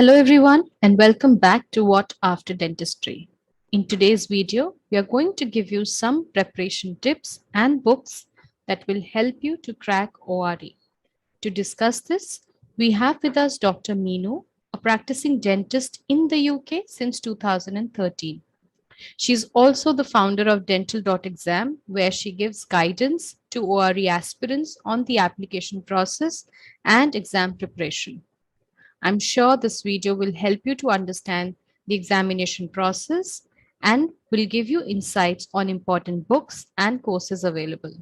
Hello everyone and welcome back to What After Dentistry. In today's video, we are going to give you some preparation tips and books that will help you to crack ORE. To discuss this, we have with us Dr. Meenu, a practicing dentist in the UK since 2013. She's also the founder of dental.exam, where she gives guidance to ORE aspirants on the application process and exam preparation. I'm sure this video will help you to understand the examination process and will give you insights on important books and courses available.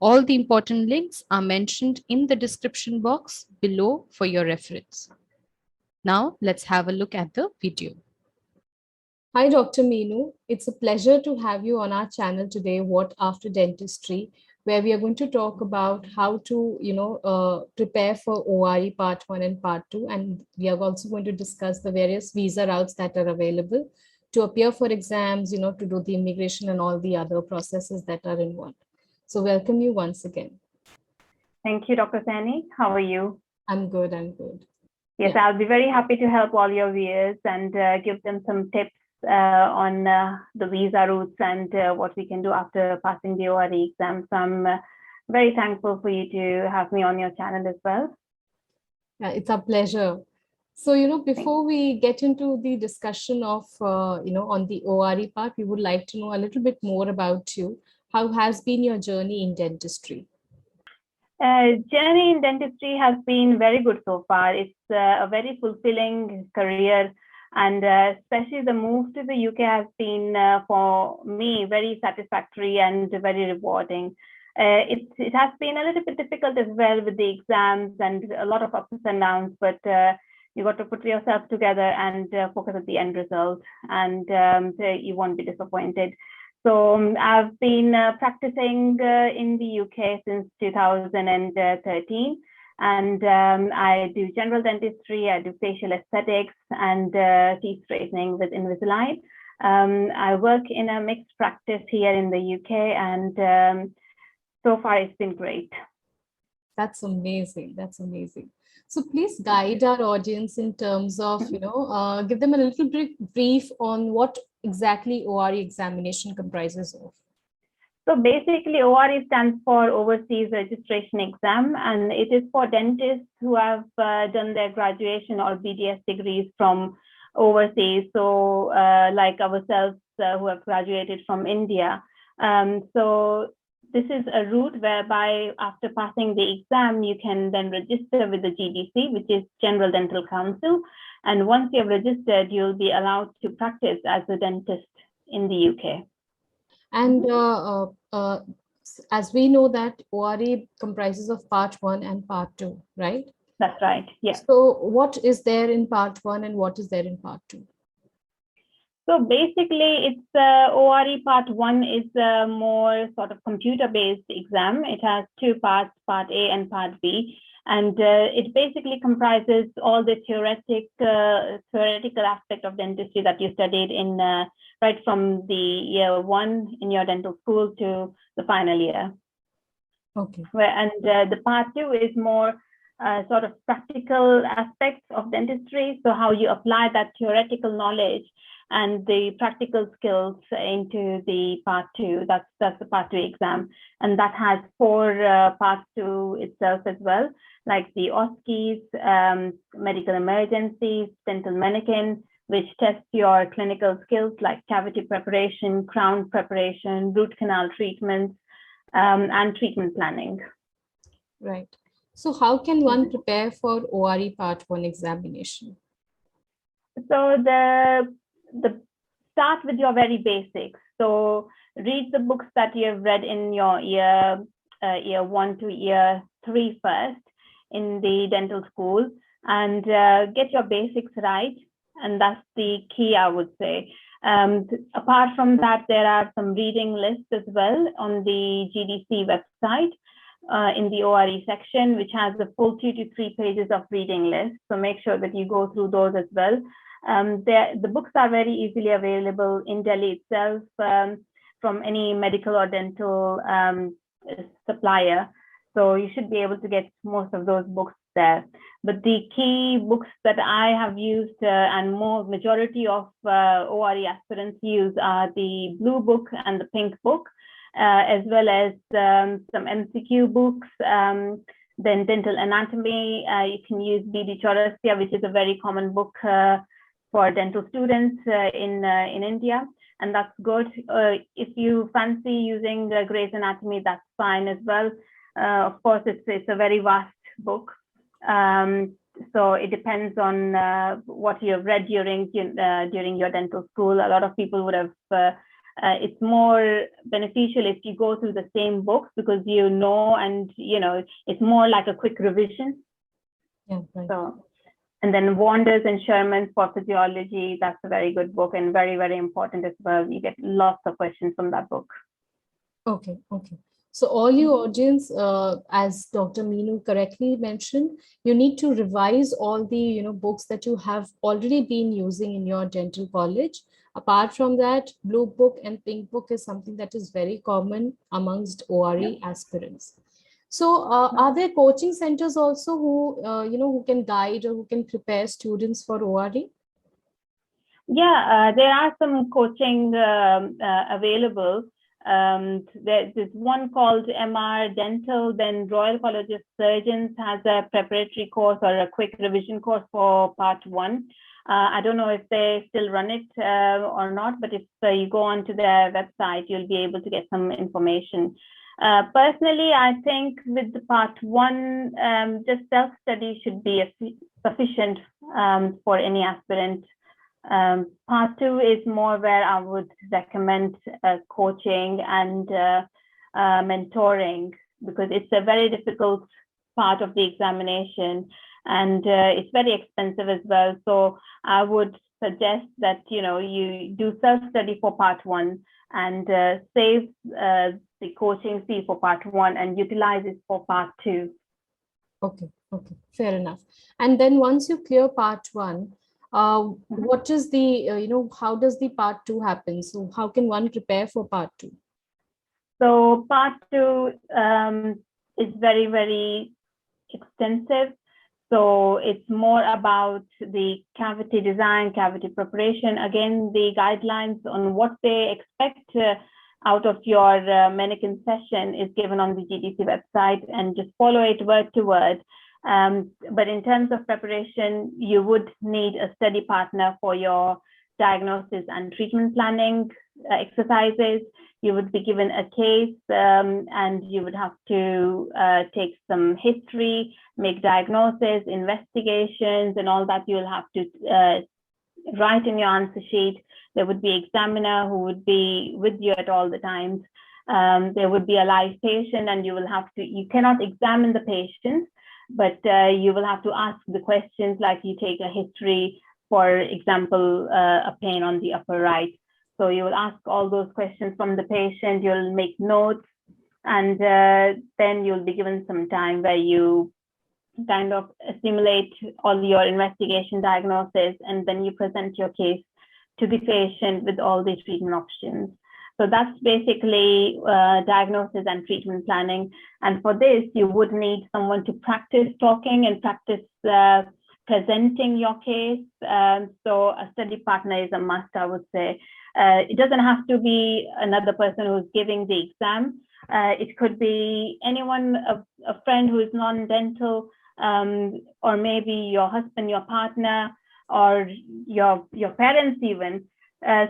All the important links are mentioned in the description box below for your reference. Now, let's have a look at the video. Hi, Dr. Meenu. It's a pleasure to have you on our channel today, What After Dentistry, where we are going to talk about how to, prepare for ORE Part 1 and Part 2. And we are also going to discuss the various visa routes that are available to appear for exams, to do the immigration and all the other processes that are involved. So welcome you once again. Thank you, Dr. Sani. How are you? I'm good. Yes, yeah. I'll be very happy to help all your viewers and give them some tips on the visa routes and what we can do after passing the ORE exam. So I'm very thankful for you to have me on your channel as well. Yeah, it's a pleasure. So, before we get into the discussion of, on the ORE part, we would like to know a little bit more about you. How has been your journey in dentistry? Journey in dentistry has been very good so far. It's a very fulfilling career. And especially the move to the UK has been, for me, very satisfactory and very rewarding. It has been a little bit difficult as well with the exams and a lot of ups and downs, but you got to put yourself together and focus at the end result, and you won't be disappointed. So I've been practicing in the UK since 2013. And I do general dentistry, I do facial aesthetics and teeth straightening with Invisalign. I work in a mixed practice here in the UK, and so far it's been great. That's amazing. So please guide our audience in terms of, give them a little bit brief on what exactly ORE examination comprises of. So basically, ORE stands for Overseas Registration Exam, and it is for dentists who have done their graduation or BDS degrees from overseas. So like ourselves who have graduated from India. So this is a route whereby after passing the exam, you can then register with the GDC, which is General Dental Council. And once you have registered, you'll be allowed to practice as a dentist in the UK. And as we know that ORE comprises of Part 1 and Part 2, right? That's right, yes. So what is there in Part 1 and what is there in Part 2? So basically, it's ORE Part 1 is a more sort of computer-based exam. It has two parts, Part A and Part B. And it basically comprises all the theoretical aspect of dentistry that you studied in right from the year 1 in your dental school to the final year. Okay. And the Part 2 is more sort of practical aspects of dentistry. So how you apply that theoretical knowledge and the practical skills into the Part 2. That's the Part 2 exam. And that has 4 parts to itself as well, like the OSCEs, medical emergencies, dental mannequin, which tests your clinical skills like cavity preparation, crown preparation, root canal treatments, and treatment planning. Right. So how can one prepare for ORE Part 1 examination? So the start with your very basics. So read the books that you have read in your year 1 to year 3 first in the dental school, and get your basics right. And that's the key, I would say. Apart from that, there are some reading lists as well on the GDC website in the ORE section, which has the full 2 to 3 pages of reading list. So make sure that you go through those as well. The books are very easily available in Delhi itself from any medical or dental supplier. So you should be able to get most of those books there. But the key books that I have used and majority of ORE aspirants use are the blue book and the pink book, as well as some MCQ books. Then dental anatomy, you can use BD Chaurasya, which is a very common book for dental students in India, and that's good. If you fancy using Gray's Anatomy, that's fine as well. Of course, it's a very vast book, so it depends on what you have read during your dental school. A lot of people would have. It's more beneficial if you go through the same books, because and it's more like a quick revision. Yeah, right. So, and then Wanders and Sherman's for physiology, that's a very good book and very, very important as well. You get lots of questions from that book. Okay. So all you audience, as Dr. Meenu correctly mentioned, you need to revise all the books that you have already been using in your dental college. Apart from that, blue book and pink book is something that is very common amongst ORE aspirants. So are there coaching centers also who who can guide or who can prepare students for ORE? Yeah, there are some coaching available. There's one called MR Dental, then Royal College of Surgeons has a preparatory course or a quick revision course for part 1. I don't know if they still run it or not, but if you go onto their website, you'll be able to get some information. Personally, I think with the part 1, just self-study should be sufficient for any aspirant. Part 2 is more where I would recommend coaching and mentoring, because it's a very difficult part of the examination, and it's very expensive as well. So I would suggest that you do self-study for part 1 and save the coaching fee for part 1 and utilize it for part 2. Okay, fair enough. And then once you clear part 1, what is the how does the part 2 happen? So how can one prepare for part 2? So part 2 is very, very extensive. So it's more about the cavity design, cavity preparation. Again, the guidelines on what they expect out of your mannequin session is given on the GDC website, and just follow it word to word. But in terms of preparation, you would need a study partner for your diagnosis and treatment planning exercises. You would be given a case, and you would have to take some history, make diagnosis, investigations, and all that. You'll have to write in your answer sheet. There would be examiner who would be with you at all the times. There would be a live patient, and you cannot examine the patient, but you will have to ask the questions, like you take a history, for example, a pain on the upper right. So you will ask all those questions from the patient, you'll make notes, and then you'll be given some time where you kind of assimilate all your investigation diagnosis, and then you present your case to the patient with all the treatment options. So that's basically diagnosis and treatment planning. And for this, you would need someone to practice talking and practice presenting your case. So a study partner is a must, I would say. It doesn't have to be another person who's giving the exam. It could be anyone, a friend who is non-dental, or maybe your husband, your partner, or your parents even.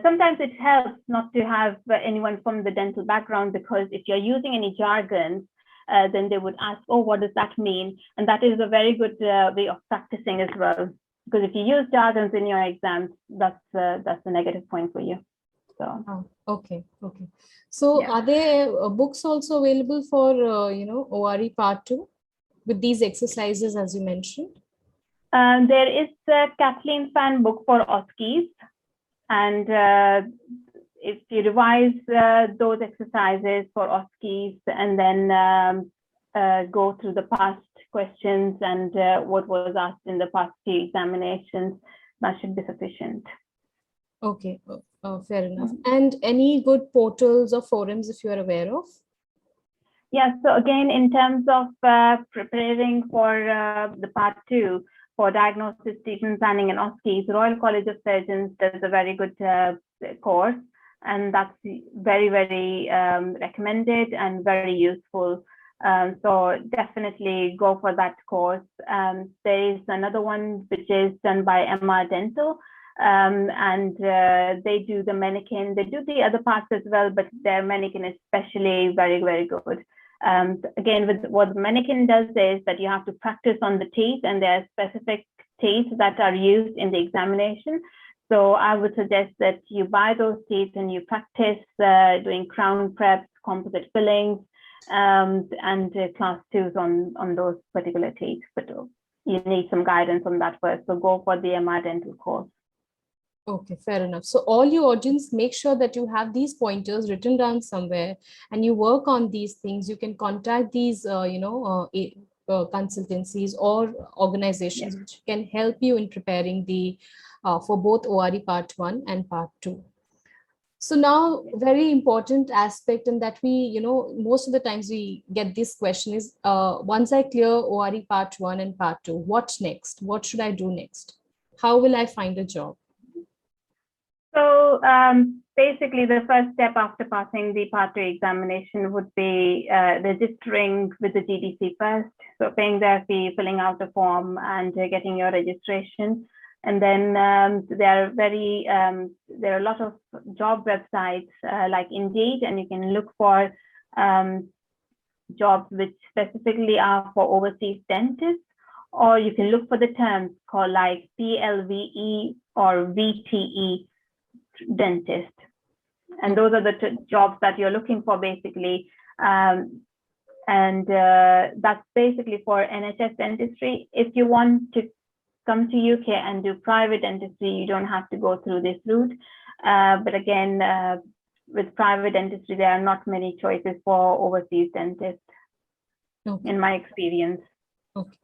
Sometimes it helps not to have anyone from the dental background, because if you're using any jargon, then they would ask, oh, what does that mean? And that is a very good way of practicing as well. Because if you use jargons in your exams, that's a negative point for you. So. Oh, okay. So yeah. Are there books also available for ORE part 2 with these exercises as you mentioned? There is a Kathleen Fan book for OSCEs, and if you revise those exercises for OSCEs and then go through the past questions and what was asked in the past few examinations, that should be sufficient. Okay, fair enough. And any good portals or forums if you are aware of? Yeah, so again, in terms of preparing for the part two for diagnosis, treatment planning, and OSCEs, Royal College of Surgeons does a very good course, and that's very, very recommended and very useful. So definitely go for that course. There is another one which is done by MR Dental, and they do the mannequin. They do the other parts as well, but their mannequin is especially very, very good. Again, with what the mannequin does is that you have to practice on the teeth, and there are specific teeth that are used in the examination. So I would suggest that you buy those teeth and you practice doing crown preps, composite fillings, and class 2s on those particular teeth. But you need some guidance on that first. So go for the MR dental course. Okay, fair enough. So all your audience, make sure that you have these pointers written down somewhere and you work on these things. You can contact these, consultancies or organizations which can help you in preparing the for both ORE part 1 and part 2. So now, very important aspect, and that we, most of the times we get this question is, once I clear ORE part 1 and part 2, what next? What should I do next? How will I find a job? So basically, the first step after passing the Part 2 examination would be registering with the GDC first. So paying their fee, filling out a form, and getting your registration. And then there are a lot of job websites like Indeed, and you can look for jobs which specifically are for overseas dentists, or you can look for the terms called like PLVE or VTE dentist, and those are the jobs that you're looking for basically, and that's basically for NHS dentistry. If you want to come to UK and do private dentistry, you don't have to go through this route, but again, with private dentistry there are not many choices for overseas dentists, in my experience. Okay,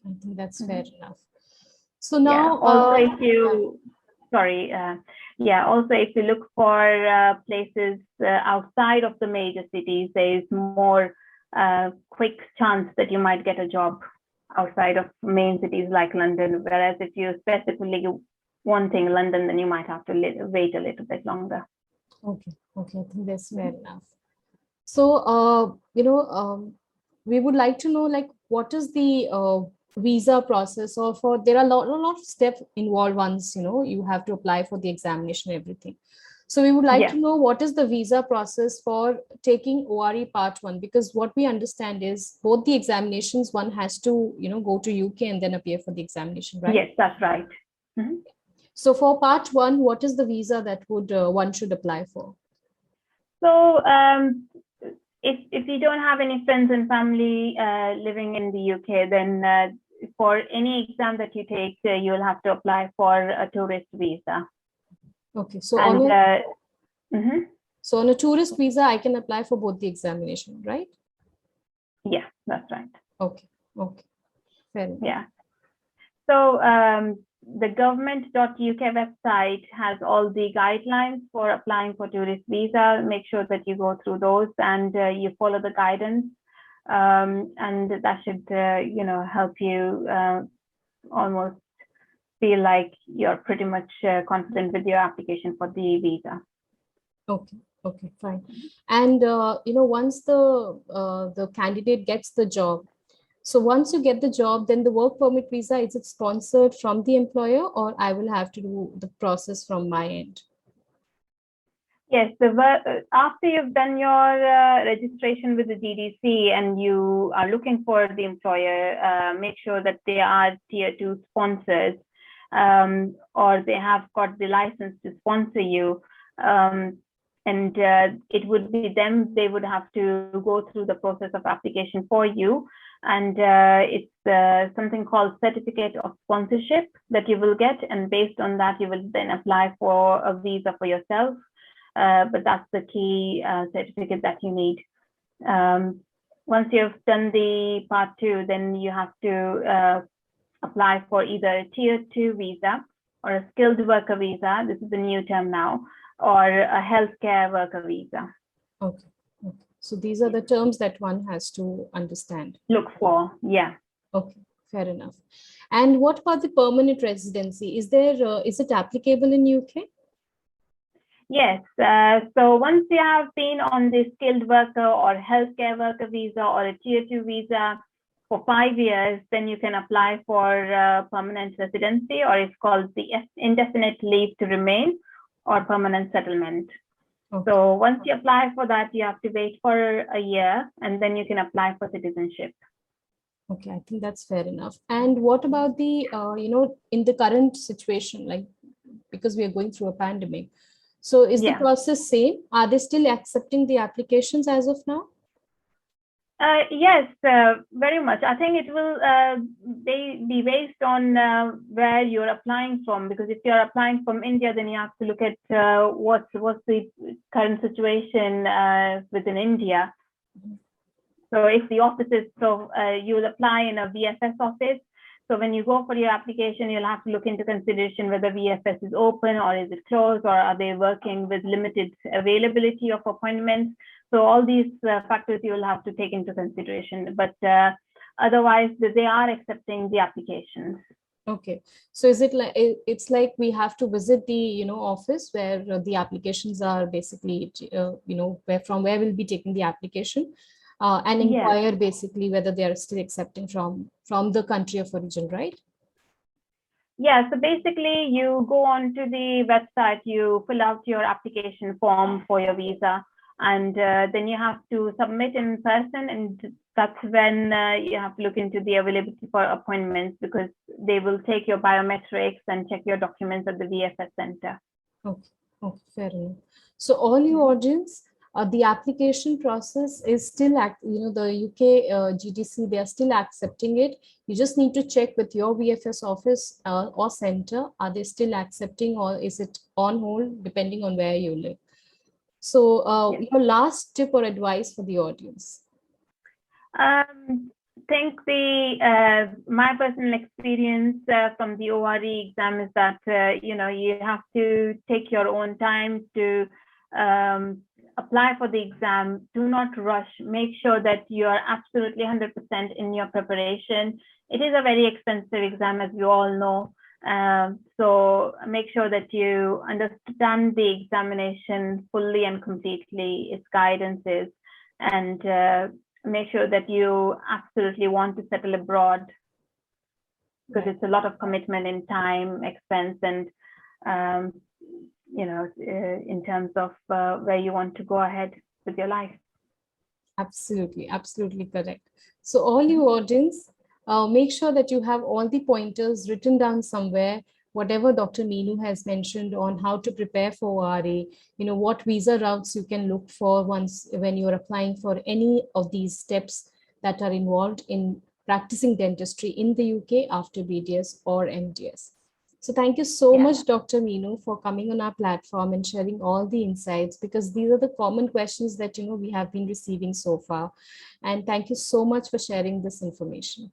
I think that's fair enough. So now also if you also if you look for places outside of the major cities, there is more quick chance that you might get a job outside of main cities like London, whereas if you're specifically wanting London, then you might have to wait a little bit longer. Okay, I think that's fair enough. So we would like to know, like, what is the visa process, or for there are a lot of steps involved once you have to apply for the examination and everything. So we would like to know what is the visa process for taking ORE part 1, because what we understand is both the examinations, one has to go to UK and then appear for the examination, right? Yes, that's right. So for part 1, what is the visa that would one should apply for? So if you don't have any friends and family living in the UK, then for any exam that you take, you'll have to apply for a tourist visa. Okay, so on a tourist visa, I can apply for both the examination, right? Yeah, that's right. Okay, fair enough. Yeah. So the government.uk website has all the guidelines for applying for tourist visa. Make sure that you go through those and you follow the guidance, and that should help you almost feel like you're pretty much confident with your application for the visa. Okay, fine. And once the candidate gets the job, so once you get the job, then the work permit visa, is it sponsored from the employer, or I will have to do the process from my end? Yes, after you've done your registration with the GDC and you are looking for the employer, make sure that they are tier 2 sponsors, or they have got the license to sponsor you. And it would be them, they would have to go through the process of application for you. And it's something called certificate of sponsorship that you will get. And based on that, you will then apply for a visa for yourself. But that's the key certificate that you need. Once you've done the part 2, then you have to apply for either a tier 2 visa or a skilled worker visa. This is a new term now, or a healthcare worker visa. Okay. So these are the terms that one has to understand. Look for, yeah. Okay, fair enough. And what about the permanent residency? Is it applicable in UK? Yes. So once you have been on the skilled worker or healthcare worker visa or a tier 2 visa for 5 years, then you can apply for permanent residency, or it's called the indefinite leave to remain or permanent settlement. Okay. So once you apply for that, you have to wait for a year and then you can apply for citizenship. Okay, I think that's fair enough. And what about the, in the current situation, like because we are going through a pandemic, so is the Yeah. process same? Are they still accepting the applications as of now? Yes, very much. I think it will be based on where you're applying from, because if you're applying from India, then you have to look at what's the current situation within India. So if the offices, you'll apply in a VFS office. So when you go for your application, you'll have to look into consideration whether VFS is open or is it closed, or are they working with limited availability of appointments. So all these factors you will have to take into consideration. But otherwise, they are accepting the applications. Okay, so is it like it's like we have to visit the office where the applications are basically where we'll be taking the application and Yes. inquire basically whether they are still accepting from the country of origin, right? Yeah, so basically you go onto the website, you fill out your application form for your visa, and then you have to submit in person, and that's when you have to look into the availability for appointments, because they will take your biometrics and check your documents at the VFS center. Okay, okay, fair enough. So all your audience, the application process is still, the UK GDC, they are still accepting it. You just need to check with your VFS office or center, are they still accepting, or is it on hold depending on where you live? So Yes. your last tip or advice for the audience? Think my personal experience from the ORE exam is that you have to take your own time to apply for the exam. Do not rush. Make sure that you are absolutely 100% in your preparation. It is a very expensive exam, as you all know. So make sure that you understand the examination fully and completely, its guidances, and make sure that you absolutely want to settle abroad, because it's a lot of commitment in time, expense, and in terms of where you want to go ahead with your life. Absolutely, absolutely correct. So all you audience, make sure that you have all the pointers written down somewhere, whatever Dr. Meenu has mentioned on how to prepare for ORA, what visa routes you can look for when you're applying for any of these steps that are involved in practicing dentistry in the UK after BDS or MDS. So thank you so much, Dr. Meenu, for coming on our platform and sharing all the insights, because these are the common questions that we have been receiving so far. And thank you so much for sharing this information.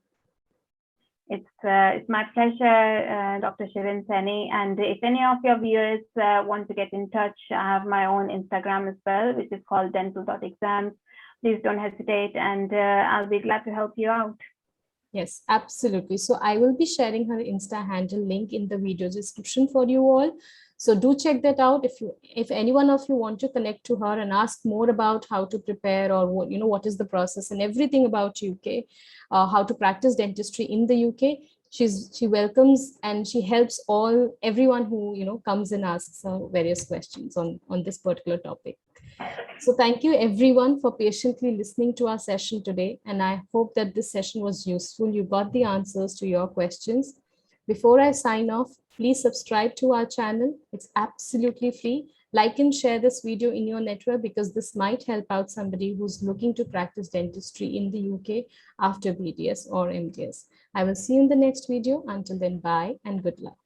It's my pleasure, Dr. Shirin Seni. And if any of your viewers want to get in touch, I have my own Instagram as well, which is called dental.exam. Please don't hesitate, and I'll be glad to help you out. Yes, absolutely. So I will be sharing her Insta handle link in the video description for you all. So do check that out. If any one of you want to connect to her and ask more about how to prepare, or what is the process and everything about UK, how to practice dentistry in the UK, she welcomes and she helps everyone who comes and asks her various questions on this particular topic. So thank you everyone for patiently listening to our session today. And I hope that this session was useful. You got the answers to your questions. Before I sign off, please subscribe to our channel. It's absolutely free. Like and share this video in your network, because this might help out somebody who's looking to practice dentistry in the UK after BDS or MDS. I will see you in the next video. Until then, bye and good luck.